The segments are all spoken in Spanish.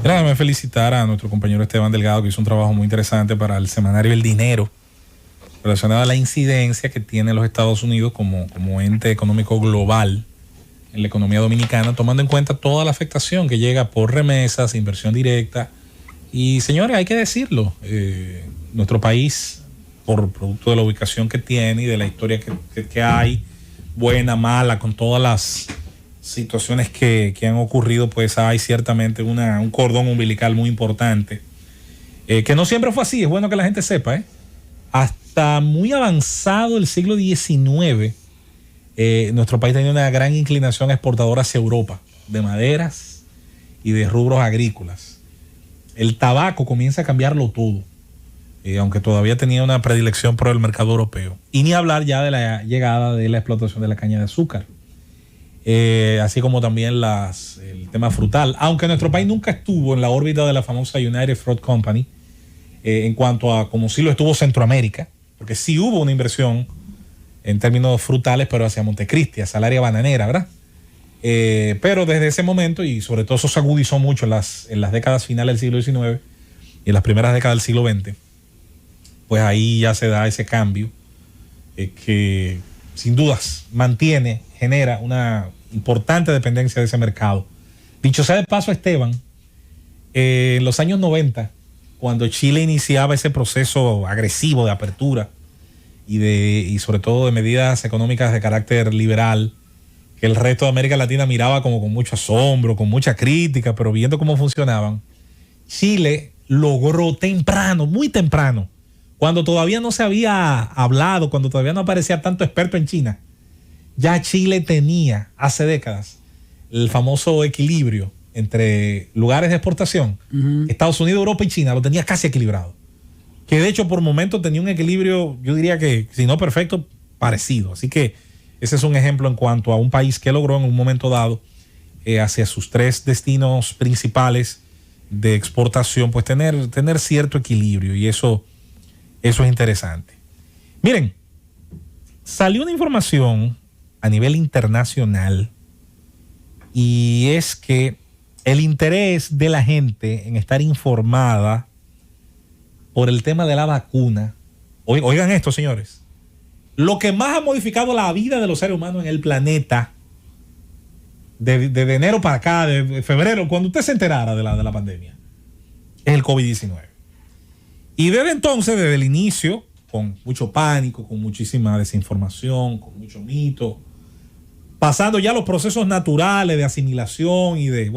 Déjame felicitar a nuestro compañero Esteban Delgado, que hizo un trabajo muy interesante para el semanario El Dinero, relacionado a la incidencia que tiene los Estados Unidos como ente económico global en la economía dominicana, tomando en cuenta toda la afectación que llega por remesas, inversión directa. Y señores, hay que decirlo, nuestro país, por producto de la ubicación que tiene y de la historia que hay, buena, mala, con todas las situaciones que han ocurrido, pues hay ciertamente un cordón umbilical muy importante, que no siempre fue así. Es bueno que la gente sepa, hasta muy avanzado el siglo XIX, nuestro país tenía una gran inclinación exportadora hacia Europa, de maderas y de rubros agrícolas. El tabaco comienza a cambiarlo todo, aunque todavía tenía una predilección por el mercado europeo. Y ni hablar ya de la llegada de la explotación de la caña de azúcar. Así como también el tema frutal, aunque nuestro país nunca estuvo en la órbita de la famosa United Fruit Company, en cuanto a como sí lo estuvo Centroamérica, porque sí hubo una inversión en términos frutales, pero hacia Montecristi, hacia el área bananera, ¿verdad? Pero desde ese momento, y sobre todo eso se agudizó mucho en las décadas finales del siglo XIX y en las primeras décadas del siglo XX, pues ahí ya se da ese cambio que sin dudas genera una importante dependencia de ese mercado. Dicho sea de paso, Esteban, en los años 90, cuando Chile iniciaba ese proceso agresivo de apertura y sobre todo de medidas económicas de carácter liberal, que el resto de América Latina miraba como con mucho asombro, con mucha crítica, pero viendo cómo funcionaban, Chile logró temprano, muy temprano, cuando todavía no se había hablado, cuando todavía no aparecía tanto experto en China, ya Chile tenía hace décadas el famoso equilibrio entre lugares de exportación. Estados Unidos, Europa y China lo tenía casi equilibrado. Que de hecho por momentos tenía un equilibrio, yo diría que, si no perfecto, parecido. Así que ese es un ejemplo en cuanto a un país que logró en un momento dado, hacia sus tres destinos principales de exportación, pues tener cierto equilibrio. Y eso es interesante. Miren, salió una información a nivel internacional, y es que el interés de la gente en estar informada por el tema de la vacuna, oigan esto, señores, lo que más ha modificado la vida de los seres humanos en el planeta de enero para acá, de febrero, cuando usted se enterara de la pandemia, es el COVID-19. Y desde entonces, desde el inicio, con mucho pánico, con muchísima desinformación, con mucho mito, pasando ya los procesos naturales de asimilación y de,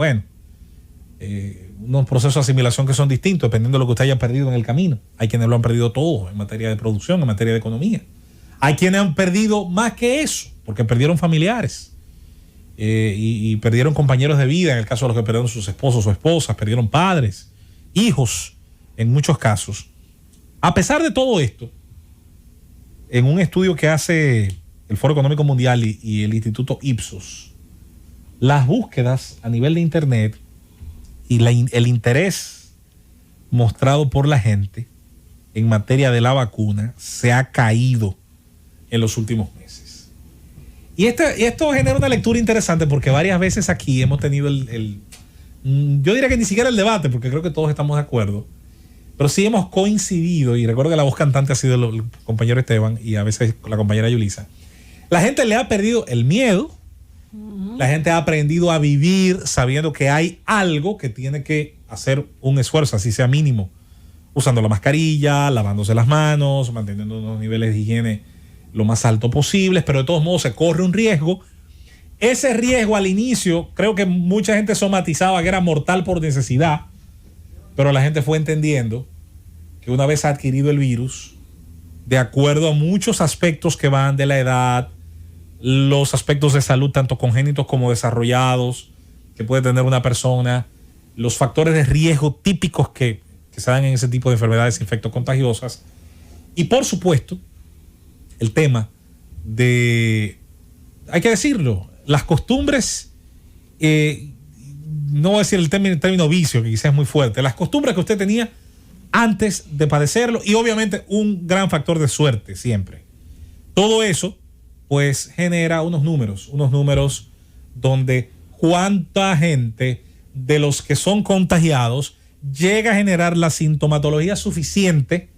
unos procesos de asimilación que son distintos dependiendo de lo que usted haya perdido en el camino. Hay quienes lo han perdido todo en materia de producción, en materia de economía. Hay quienes han perdido más que eso, porque perdieron familiares y perdieron compañeros de vida, en el caso de los que perdieron sus esposos o esposas, perdieron padres, hijos, en muchos casos. A pesar de todo esto, en un estudio que hace el Foro Económico Mundial y el Instituto Ipsos, las búsquedas a nivel de Internet y el interés mostrado por la gente en materia de la vacuna se ha caído en los últimos meses. Y esto genera una lectura interesante porque varias veces aquí hemos tenido yo diría que ni siquiera el debate, porque creo que todos estamos de acuerdo, pero sí hemos coincidido, y recuerdo que la voz cantante ha sido el compañero Esteban y a veces la compañera Yulisa. La gente le ha perdido el miedo. La gente ha aprendido a vivir sabiendo que hay algo que tiene que hacer un esfuerzo, así sea mínimo, usando la mascarilla, lavándose las manos, manteniendo unos niveles de higiene lo más alto posibles, pero de todos modos se corre un riesgo. Ese riesgo al inicio, creo que mucha gente somatizaba que era mortal por necesidad, pero la gente fue entendiendo que una vez adquirido el virus, de acuerdo a muchos aspectos que van de la edad, los aspectos de salud, tanto congénitos como desarrollados, que puede tener una persona, los factores de riesgo típicos que se dan en ese tipo de enfermedades infectocontagiosas, y por supuesto, el tema de, hay que decirlo, las costumbres, no voy a decir el término vicio, que quizás es muy fuerte, las costumbres que usted tenía antes de padecerlo, y obviamente un gran factor de suerte siempre. Todo eso pues genera unos números donde cuánta gente de los que son contagiados llega a generar la sintomatología suficiente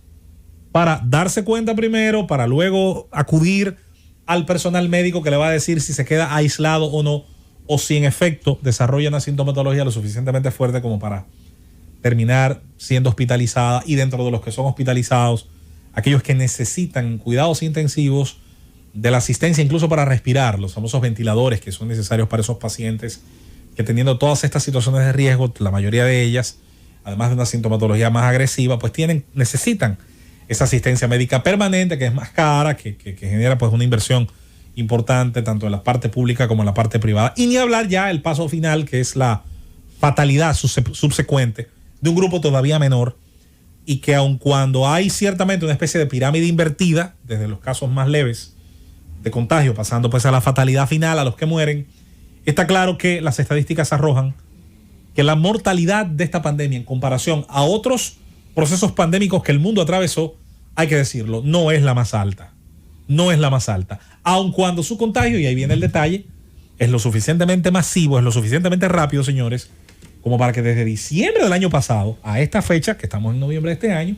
para darse cuenta primero, para luego acudir al personal médico que le va a decir si se queda aislado o no, o si en efecto desarrolla una sintomatología lo suficientemente fuerte como para terminar siendo hospitalizada, y dentro de los que son hospitalizados, aquellos que necesitan cuidados intensivos de la asistencia incluso para respirar, los famosos ventiladores que son necesarios para esos pacientes que, teniendo todas estas situaciones de riesgo, la mayoría de ellas, además de una sintomatología más agresiva, pues necesitan esa asistencia médica permanente, que es más cara, que genera pues una inversión importante tanto en la parte pública como en la parte privada. Y ni hablar ya el paso final, que es la fatalidad subsecuente de un grupo todavía menor, y que aun cuando hay ciertamente una especie de pirámide invertida, desde los casos más leves de contagio, pasando pues a la fatalidad final, a los que mueren, está claro que las estadísticas arrojan que la mortalidad de esta pandemia en comparación a otros procesos pandémicos que el mundo atravesó, hay que decirlo, no es la más alta. No es la más alta. Aun cuando su contagio, y ahí viene el detalle, es lo suficientemente masivo, es lo suficientemente rápido, señores, como para que desde diciembre del año pasado a esta fecha, que estamos en noviembre de este año,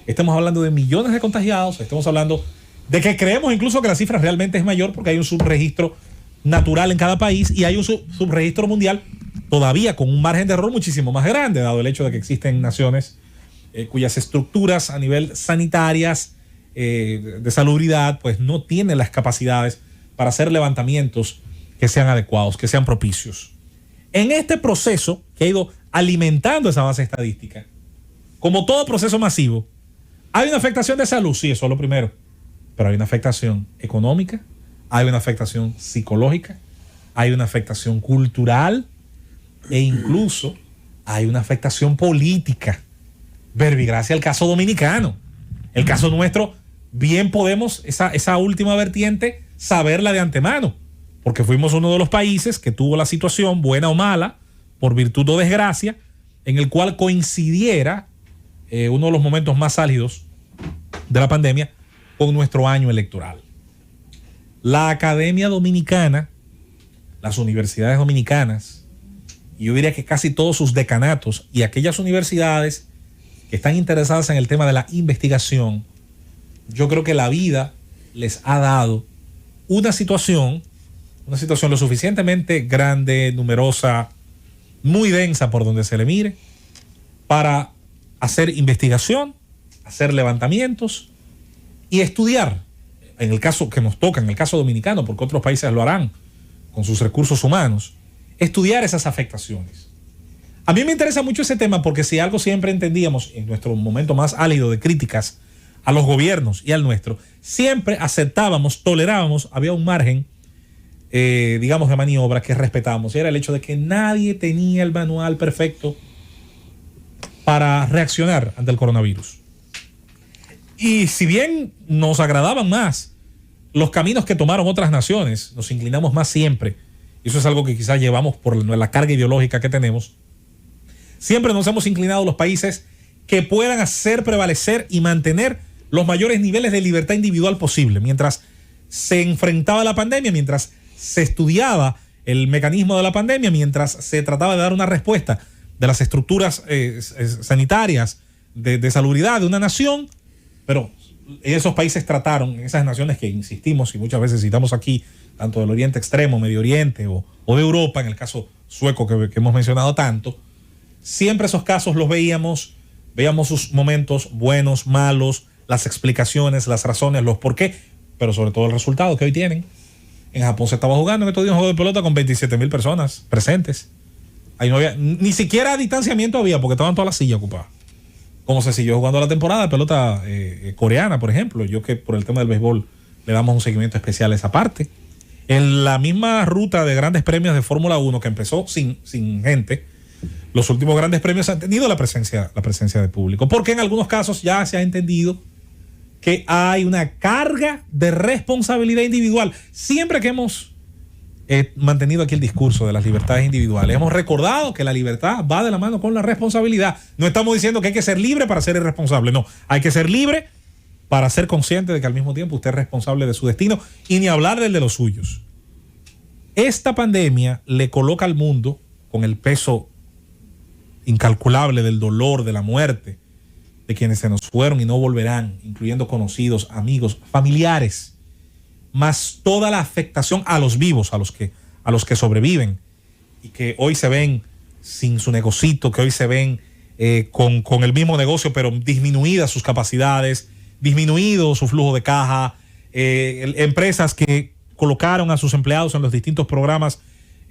estemos hablando de millones de contagiados, estamos hablando de que creemos incluso que la cifra realmente es mayor porque hay un subregistro natural en cada país y hay un subregistro mundial todavía con un margen de error muchísimo más grande, dado el hecho de que existen naciones cuyas estructuras a nivel sanitarias, de salubridad, pues no tienen las capacidades para hacer levantamientos que sean adecuados, que sean propicios. En este proceso que ha ido alimentando esa base estadística, como todo proceso masivo, hay una afectación de salud, sí, eso es lo primero, pero hay una afectación económica, hay una afectación psicológica, hay una afectación cultural e incluso hay una afectación política. Verbigracia el caso dominicano. El caso nuestro, bien podemos esa última vertiente saberla de antemano, porque fuimos uno de los países que tuvo la situación, buena o mala, por virtud o desgracia, en el cual coincidiera uno de los momentos más álgidos de la pandemia con nuestro año electoral. La Academia Dominicana, las universidades dominicanas, y yo diría que casi todos sus decanatos y aquellas universidades que están interesadas en el tema de la investigación, yo creo que la vida les ha dado una situación lo suficientemente grande, numerosa, muy densa por donde se le mire, para hacer investigación, hacer levantamientos y estudiar, en el caso que nos toca, en el caso dominicano, porque otros países lo harán con sus recursos humanos, estudiar esas afectaciones. A mí me interesa mucho ese tema porque si algo siempre entendíamos en nuestro momento más álido de críticas a los gobiernos y al nuestro, siempre aceptábamos, tolerábamos, había un margen, digamos, de maniobra que respetábamos, y era el hecho de que nadie tenía el manual perfecto para reaccionar ante el coronavirus. Y si bien nos agradaban más los caminos que tomaron otras naciones, nos inclinamos más siempre, y eso es algo que quizás llevamos por la carga ideológica que tenemos, siempre nos hemos inclinado a los países que puedan hacer prevalecer y mantener los mayores niveles de libertad individual posible. Mientras se enfrentaba la pandemia, mientras se estudiaba el mecanismo de la pandemia, mientras se trataba de dar una respuesta de las estructuras sanitarias de salubridad de una nación, pero esos países trataron, esas naciones que insistimos y muchas veces citamos aquí, tanto del Oriente Extremo, Medio Oriente o de Europa, en el caso sueco que hemos mencionado tanto, siempre esos casos los veíamos sus momentos buenos, malos, las explicaciones, las razones, los por qué, pero sobre todo el resultado que hoy tienen. En Japón se estaba jugando en estos días un juego de pelota con 27,000 personas presentes. Ahí no había, ni siquiera distanciamiento había porque estaban todas las sillas ocupadas. Como se siguió jugando la temporada de pelota coreana, por ejemplo. Yo que por el tema del béisbol le damos un seguimiento especial a esa parte. En la misma ruta de grandes premios de Fórmula 1 que empezó sin gente, los últimos grandes premios han tenido la presencia de público. Porque en algunos casos ya se ha entendido que hay una carga de responsabilidad individual. Siempre que hemos mantenido aquí el discurso de las libertades individuales, hemos recordado que la libertad va de la mano con la responsabilidad. No estamos diciendo que hay que ser libre para ser irresponsable, no. Hay que ser libre para ser consciente de que al mismo tiempo usted es responsable de su destino y ni hablar del de los suyos. Esta pandemia le coloca al mundo con el peso incalculable del dolor, de la muerte, de quienes se nos fueron y no volverán, incluyendo conocidos, amigos, familiares, más toda la afectación a los vivos, a los que sobreviven y que hoy se ven sin su negocito, que hoy se ven con el mismo negocio, pero disminuidas sus capacidades, disminuido su flujo de caja, empresas que colocaron a sus empleados en los distintos programas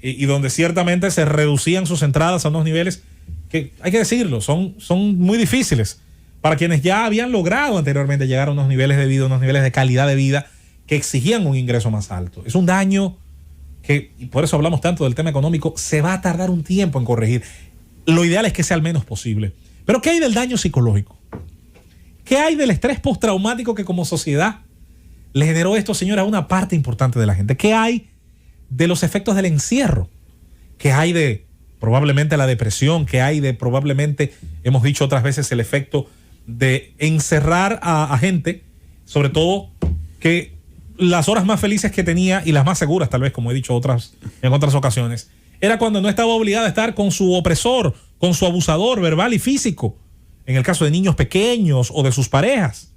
y donde ciertamente se reducían sus entradas a unos niveles que, hay que decirlo, son muy difíciles para quienes ya habían logrado anteriormente llegar a unos niveles de vida, unos niveles de calidad de vida que exigían un ingreso más alto. Es un daño que, y por eso hablamos tanto del tema económico, se va a tardar un tiempo en corregir. Lo ideal es que sea el menos posible. Pero ¿qué hay del daño psicológico? ¿Qué hay del estrés postraumático que como sociedad le generó esto, señora, a una parte importante de la gente? ¿Qué hay de los efectos del encierro? ¿Qué hay de probablemente la depresión? ¿Qué hay de probablemente, hemos dicho otras veces, el efecto de encerrar a gente, sobre todo que las horas más felices que tenía y las más seguras, tal vez, como he dicho en otras ocasiones, era cuando no estaba obligada a estar con su opresor, con su abusador verbal y físico, en el caso de niños pequeños o de sus parejas?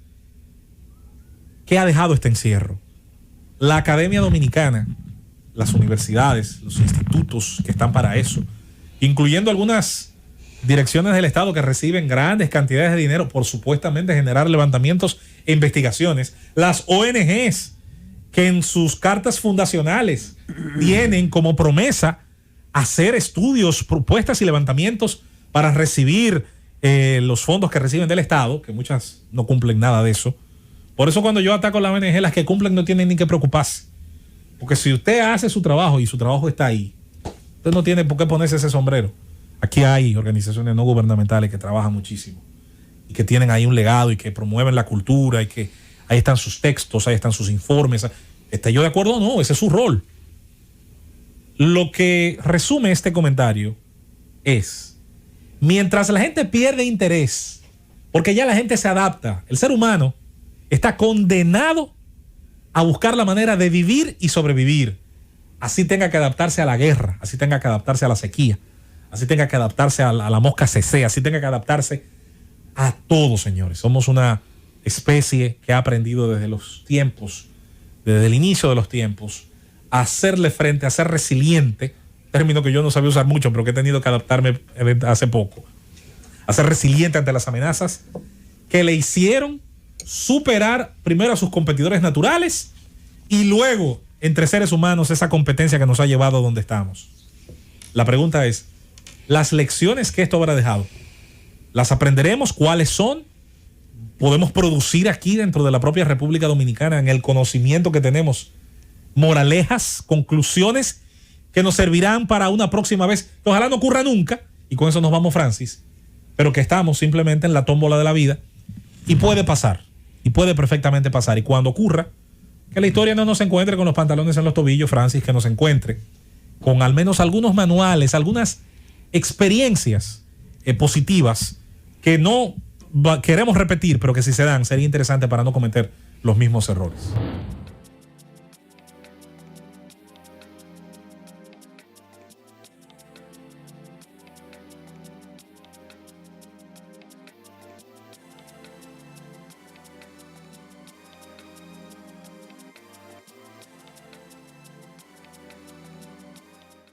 ¿Qué ha dejado este encierro? La Academia Dominicana, las universidades, los institutos que están para eso, incluyendo algunas direcciones del Estado que reciben grandes cantidades de dinero por supuestamente generar levantamientos e investigaciones, las ONGs que en sus cartas fundacionales tienen como promesa hacer estudios, propuestas y levantamientos para recibir los fondos que reciben del Estado, que muchas no cumplen nada de eso. Por eso cuando yo ataco a la ONG, las que cumplen no tienen ni que preocuparse. Porque si usted hace su trabajo y su trabajo está ahí, usted no tiene por qué ponerse ese sombrero. Aquí hay organizaciones no gubernamentales que trabajan muchísimo y que tienen ahí un legado y que promueven la cultura y que ahí están sus textos, ahí están sus informes. ¿Esté yo de acuerdo o no? Ese es su rol. Lo que resume este comentario es, mientras la gente pierde interés, porque ya la gente se adapta, el ser humano está condenado a buscar la manera de vivir y sobrevivir. Así tenga que adaptarse a la guerra, así tenga que adaptarse a la sequía, así tenga que adaptarse a la mosca CC, así tenga que adaptarse a todo, señores. Somos una especie que ha aprendido desde los tiempos, desde el inicio de los tiempos, a hacerle frente, a ser resiliente, término que yo no sabía usar mucho, pero que he tenido que adaptarme hace poco, a ser resiliente ante las amenazas que le hicieron superar primero a sus competidores naturales y luego entre seres humanos esa competencia que nos ha llevado a donde estamos. La pregunta es, las lecciones que esto habrá dejado, ¿las aprenderemos? ¿Cuáles son? ¿Podemos producir aquí dentro de la propia República Dominicana, en el conocimiento que tenemos, moralejas, conclusiones que nos servirán para una próxima vez? Que ojalá no ocurra nunca, y con eso nos vamos, Francis, pero que estamos simplemente en la tómbola de la vida y puede pasar, y puede perfectamente pasar. Y cuando ocurra, que la historia no nos encuentre con los pantalones en los tobillos, Francis, que nos encuentre con al menos algunos manuales, algunas experiencias positivas que no queremos repetir, pero que si se dan sería interesante para no cometer los mismos errores.